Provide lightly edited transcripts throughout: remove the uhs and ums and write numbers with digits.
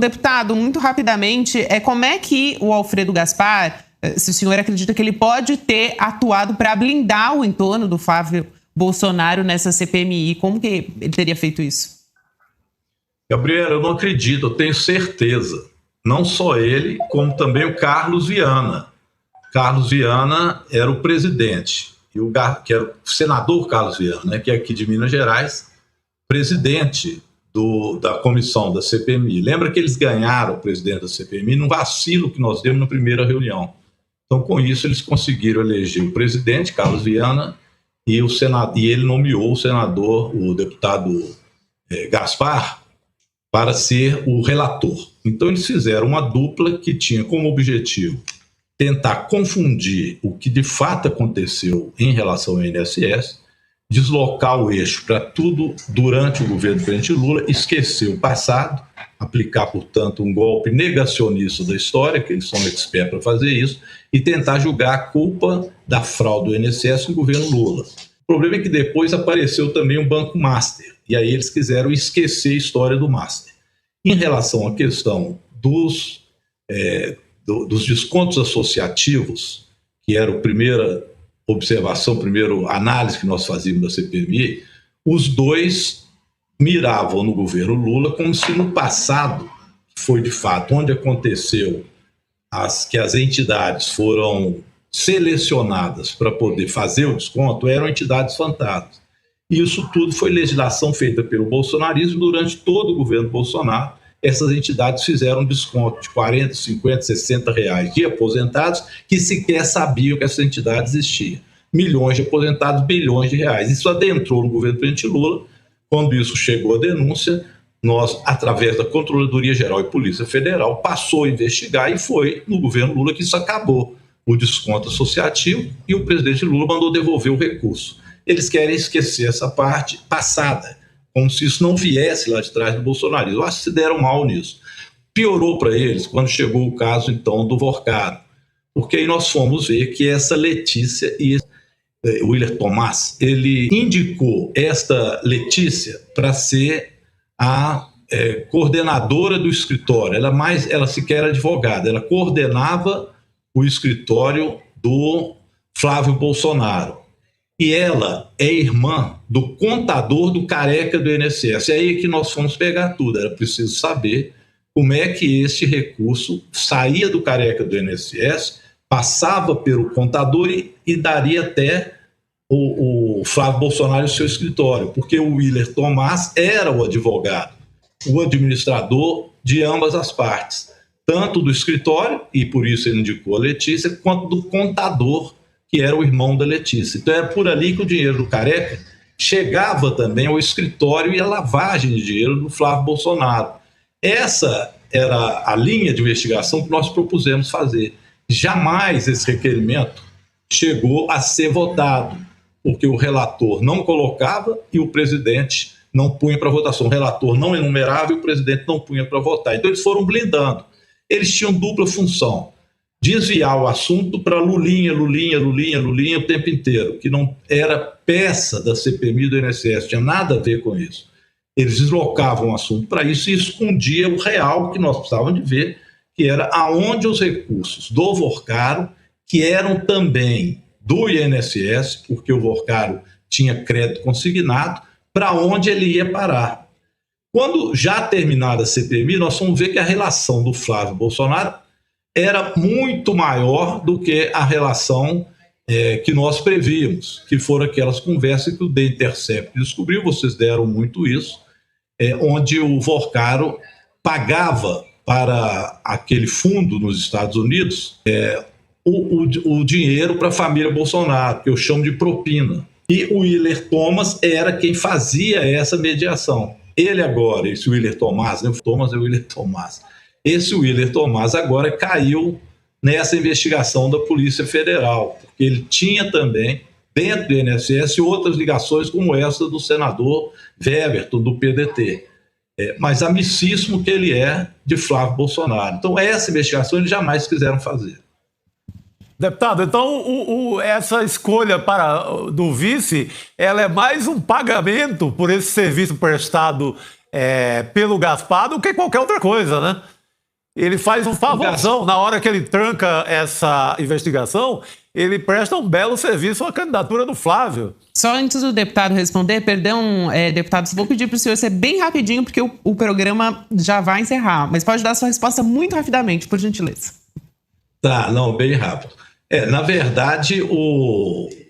deputado, muito rapidamente, como é que o Alfredo Gaspar, se o senhor acredita que ele pode ter atuado para blindar o entorno do Flávio Bolsonaro nessa CPMI? Como que ele teria feito isso? Gabriela, eu não acredito, eu tenho certeza. Não só ele, como também o Carlos Viana. Carlos Viana era o presidente, que era o senador Carlos Viana, né, que é aqui de Minas Gerais, presidente da comissão da CPMI. Lembra que eles ganharam o presidente da CPMI num vacilo que nós demos na primeira reunião. Então, com isso, eles conseguiram eleger o presidente, Carlos Viana, e ele nomeou o senador, o deputado Gaspar, para ser o relator. Então, eles fizeram uma dupla que tinha como objetivo tentar confundir o que de fato aconteceu em relação ao INSS, deslocar o eixo para tudo durante o governo do presidente Lula, esquecer o passado, aplicar, portanto, um golpe negacionista da história, que eles são expertos para fazer isso, e tentar julgar a culpa da fraude do INSS no governo Lula. O problema é que depois apareceu também o Banco Master, e aí eles quiseram esquecer a história do Master. Em relação à questão dos descontos associativos, que era a primeira observação, primeira análise que nós fazíamos da CPMI, os dois miravam no governo Lula como se no passado, foi de fato onde aconteceu que as entidades foram selecionadas para poder fazer o desconto, eram entidades fantasmas. E isso tudo foi legislação feita pelo bolsonarismo durante todo o governo Bolsonaro. Essas entidades fizeram desconto de 40, 50, 60 reais de aposentados que sequer sabiam que essa entidade existia. Milhões de aposentados, bilhões de reais. Isso adentrou no governo do presidente Lula. Quando isso chegou à denúncia, nós, através da Controladoria Geral e Polícia Federal, passou a investigar e foi no governo Lula que isso acabou, o desconto associativo, e o presidente Lula mandou devolver o recurso. Eles querem esquecer essa parte passada, como se isso não viesse lá de trás do bolsonarismo. Eu acho que se deram mal nisso. Piorou para eles quando chegou o caso, então, do Vorcaro, porque aí nós fomos ver que essa Letícia e o Willer Tomás, ele indicou esta Letícia para ser a coordenadora do escritório. Ela sequer era advogada, ela coordenava o escritório do Flávio Bolsonaro. E ela é irmã do contador do careca do INSS. É aí que nós fomos pegar tudo. Era preciso saber como é que este recurso saía do careca do INSS, passava pelo contador e daria até o Flávio Bolsonaro o seu escritório, porque o Willer Tomás era o advogado, o administrador de ambas as partes, tanto do escritório, e por isso ele indicou a Letícia, quanto do contador, que era o irmão da Letícia. Então era por ali que o dinheiro do careca chegava também ao escritório e a lavagem de dinheiro do Flávio Bolsonaro. Essa era a linha de investigação que nós propusemos fazer. Jamais esse requerimento chegou a ser votado, porque o relator não colocava e o presidente não punha para votação. O relator não enumerava e o presidente não punha para votar. Então eles foram blindando. Eles tinham dupla função: desviar o assunto para Lulinha o tempo inteiro, que não era peça da CPMI do INSS, tinha nada a ver com isso. Eles deslocavam o assunto para isso e escondia o real que nós precisávamos de ver, que era aonde os recursos do Vorcaro, que eram também do INSS, porque o Vorcaro tinha crédito consignado, para onde ele ia parar. Quando já terminada a CPMI, nós vamos ver que a relação do Flávio Bolsonaro era muito maior do que a relação que nós prevíamos, que foram aquelas conversas que o The Intercept descobriu, vocês deram muito isso, onde o Vorcaro pagava para aquele fundo nos Estados Unidos o dinheiro para a família Bolsonaro, que eu chamo de propina. E o Willer Tomás era quem fazia essa mediação. Ele agora, esse Willer Tomás, né? Tomás é o Willer Tomás. Esse Willer Tomás agora caiu nessa investigação da Polícia Federal, porque ele tinha também, dentro do INSS, outras ligações como essa do senador Weverton, do PDT. Mas amicíssimo que ele é de Flávio Bolsonaro. Então, essa investigação eles jamais quiseram fazer. Deputado, então essa escolha do vice, ela é mais um pagamento por esse serviço prestado pelo Gaspar do que qualquer outra coisa, né? ele faz um favorzão. Na hora que ele tranca essa investigação, ele presta um belo serviço à candidatura do Flávio. Só antes do deputado responder, perdão, deputado, vou pedir para o senhor ser bem rapidinho, porque o programa já vai encerrar. Mas pode dar sua resposta muito rapidamente, por gentileza. Tá, não, bem rápido. Na verdade,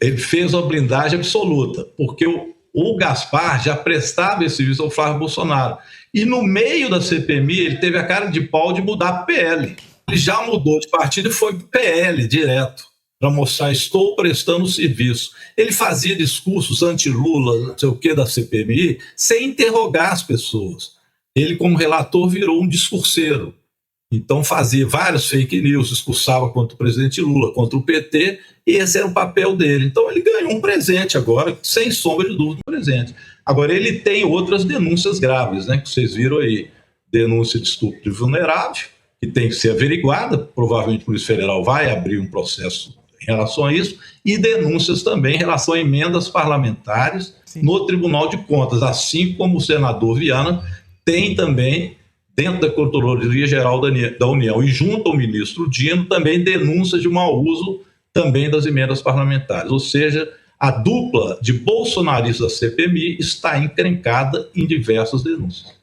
ele fez uma blindagem absoluta, porque o Gaspar já prestava esse serviço ao Flávio Bolsonaro. E no meio da CPMI, ele teve a cara de pau de mudar para o PL. Ele já mudou de partido e foi para o PL direto, para mostrar, estou prestando serviço. Ele fazia discursos anti-Lula, não sei o que, da CPMI, sem interrogar as pessoas. Ele, como relator, virou um discurseiro. Então fazia vários fake news, discursava contra o presidente Lula, contra o PT, e esse era o papel dele. Então ele ganhou um presente agora, sem sombra de dúvida, um presente. Agora ele tem outras denúncias graves, né, que vocês viram aí. Denúncia de estupro de vulnerável, que tem que ser averiguada, provavelmente a Polícia Federal vai abrir um processo em relação a isso, e denúncias também em relação a emendas parlamentares no Tribunal de Contas, assim como o senador Viana tem também, dentro da Controladoria Geral da União e junto ao ministro Dino, também denúncias de mau uso também das emendas parlamentares. Ou seja, a dupla de bolsonaristas da CPMI está encrencada em diversas denúncias.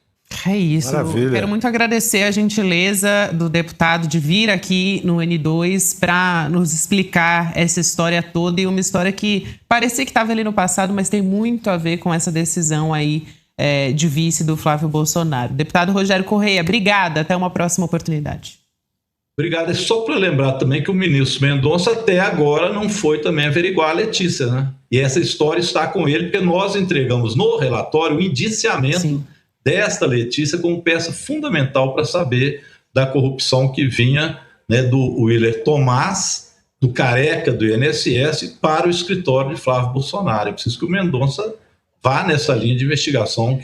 É isso. Maravilha. Quero muito agradecer a gentileza do deputado de vir aqui no N2 para nos explicar essa história toda, e uma história que parecia que estava ali no passado, mas tem muito a ver com essa decisão aí de vice do Flávio Bolsonaro. Deputado Rogério Correia, obrigada. Até uma próxima oportunidade. Obrigado. É só para lembrar também que o ministro Mendonça até agora não foi também averiguar a Letícia, né? E essa história está com ele, porque nós entregamos no relatório o indiciamento desta Letícia como peça fundamental para saber da corrupção que vinha, né, do Willer Tomás, do careca do INSS, para o escritório de Flávio Bolsonaro. É preciso que o Mendonça vá nessa linha de investigação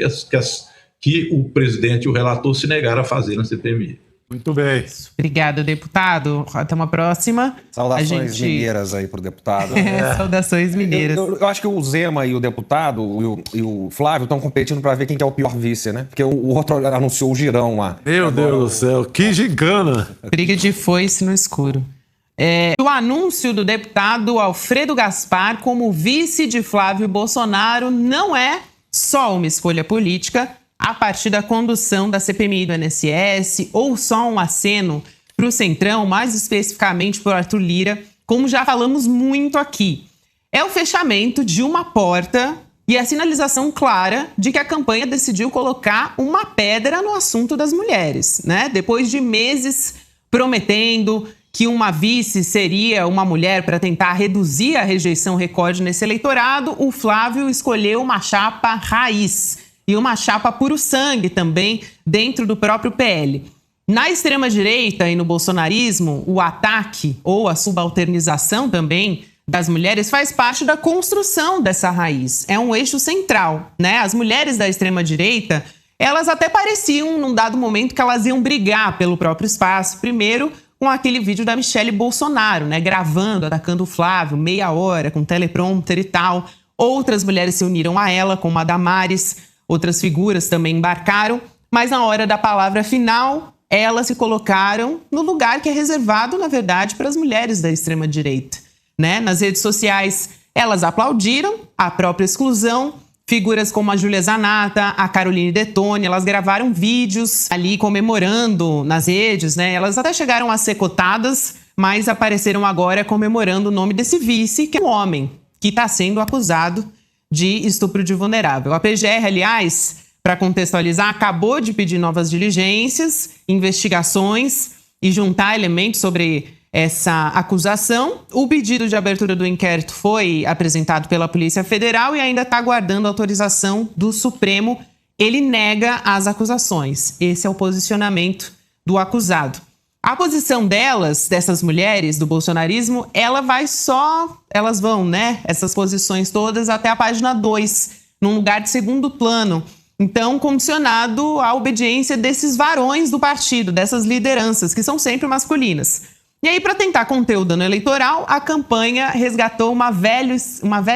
que o presidente e o relator se negaram a fazer na CPMI. Muito bem. Obrigada, deputado. Até uma próxima. Saudações mineiras aí pro deputado. Saudações mineiras. Eu acho que o Zema e o deputado e o Flávio estão competindo para ver quem que é o pior vice, né? Porque o outro anunciou o girão lá. Meu Deus do céu, que gincana. Briga de foice no escuro. O anúncio do deputado Alfredo Gaspar como vice de Flávio Bolsonaro não é só uma escolha política a partir da condução da CPMI do INSS ou só um aceno para o Centrão, mais especificamente por Arthur Lira, como já falamos muito aqui. É o fechamento de uma porta e a sinalização clara de que a campanha decidiu colocar uma pedra no assunto das mulheres, né? Depois de meses prometendo que uma vice seria uma mulher para tentar reduzir a rejeição recorde nesse eleitorado, o Flávio escolheu uma chapa raiz e uma chapa puro sangue também dentro do próprio PL. Na extrema-direita e no bolsonarismo, o ataque ou a subalternização também das mulheres faz parte da construção dessa raiz. É um eixo central, né? As mulheres da extrema-direita, elas até pareciam, num dado momento, que elas iam brigar pelo próprio espaço. Primeiro, com aquele vídeo da Michelle Bolsonaro, né? Gravando, atacando o Flávio, meia hora, com teleprompter e tal. Outras mulheres se uniram a ela, como a Damares. Outras figuras também embarcaram. Mas na hora da palavra final, elas se colocaram no lugar que é reservado, na verdade, para as mulheres da extrema-direita, né? Nas redes sociais, elas aplaudiram a própria exclusão. Figuras como a Júlia Zanata, a Caroline Detone, elas gravaram vídeos ali comemorando nas redes, né? Elas até chegaram a ser cotadas, mas apareceram agora comemorando o nome desse vice, que é um homem que está sendo acusado de estupro de vulnerável. A PGR, aliás, para contextualizar, acabou de pedir novas diligências, investigações e juntar elementos sobre essa acusação. O pedido de abertura do inquérito foi apresentado pela Polícia Federal e ainda está aguardando autorização do Supremo. Ele nega as acusações. Esse é o posicionamento do acusado. A posição dessas mulheres do bolsonarismo, elas vão, né, essas posições todas até a página 2, num lugar de segundo plano. Então, condicionado à obediência desses varões do partido, dessas lideranças, que são sempre masculinas. E aí, para tentar conter o dano eleitoral, a campanha resgatou uma velha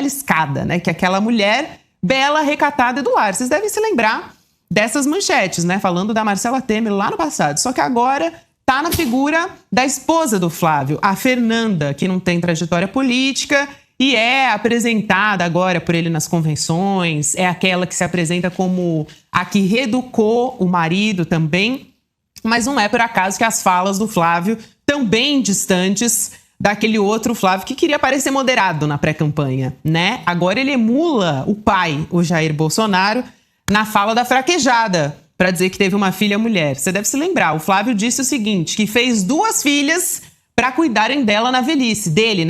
escada, né? Que é aquela mulher bela, recatada e do lar. Vocês devem se lembrar dessas manchetes, né? Falando da Marcela Temer lá no passado. Só que agora está na figura da esposa do Flávio, a Fernanda, que não tem trajetória política e é apresentada agora por ele nas convenções, é aquela que se apresenta como a que reeducou o marido também, mas não é por acaso que as falas do Flávio também distantes daquele outro Flávio que queria parecer moderado na pré-campanha, né? Agora ele emula o pai, o Jair Bolsonaro, na fala da fraquejada, para dizer que teve uma filha mulher. Você deve se lembrar, o Flávio disse o seguinte, que fez 2 filhas para cuidarem dela na velhice, dele,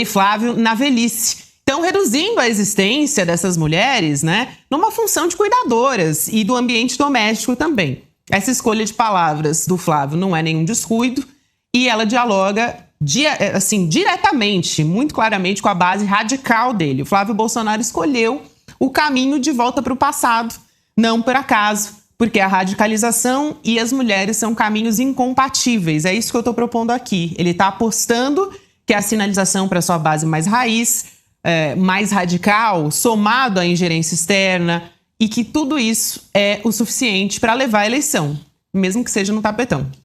Flávio, na velhice. Então, reduzindo a existência dessas mulheres, né, numa função de cuidadoras e do ambiente doméstico também. Essa escolha de palavras do Flávio não é nenhum descuido e ela dialoga diretamente, muito claramente, com a base radical dele. O Flávio Bolsonaro escolheu o caminho de volta para o passado, não por acaso, porque a radicalização e as mulheres são caminhos incompatíveis. É isso que eu estou propondo aqui. Ele está apostando que a sinalização para sua base mais raiz, mais radical, somado à ingerência externa, e que tudo isso é o suficiente para levar a eleição, mesmo que seja no tapetão.